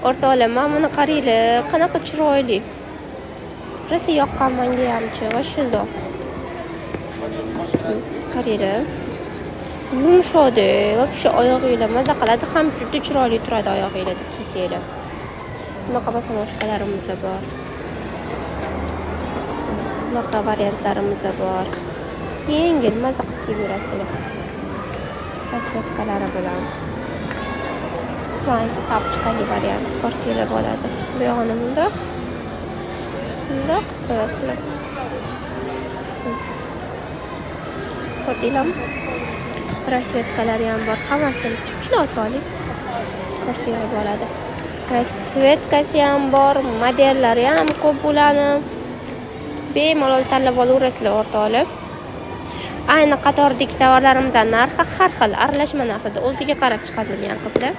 O'rtoqlar, mana buni qaranglar, qanaqa chiroyli. Rosa yoqqan menga hamchi, voshshe zo'r. Qaranglar. Yumshoqdi, вообще oyog'inglar maza qiladi, ham juda chiroyli turadi oyog'inglarda kiysanglar. Bunaqa boshqalarimiz bor. Bunaqa variantlarimiz bor. Yengil maza qilib kiyib yurasizlar. Rasvetkalari bilan. Sizlarga tapchiqali variant ko'rsanglar bo'ladi. Bu yog'ini bundoq. Bundoq qo'yasizlar. Ko'rdinglarmi? Rasvetkalari ham bor, hammasini ishlab oling. Ko'rsanglar bo'ladi. Rasvetkasi ham bor, modellari ham ko'p bo'ladi. Bemalol tanlab olaverasizlar o'rtoqlar. Ayni qatordagi tovarlarimizning narxi har xil, aralashma narxida, o'ziga qarab chiqazilgan qizlar.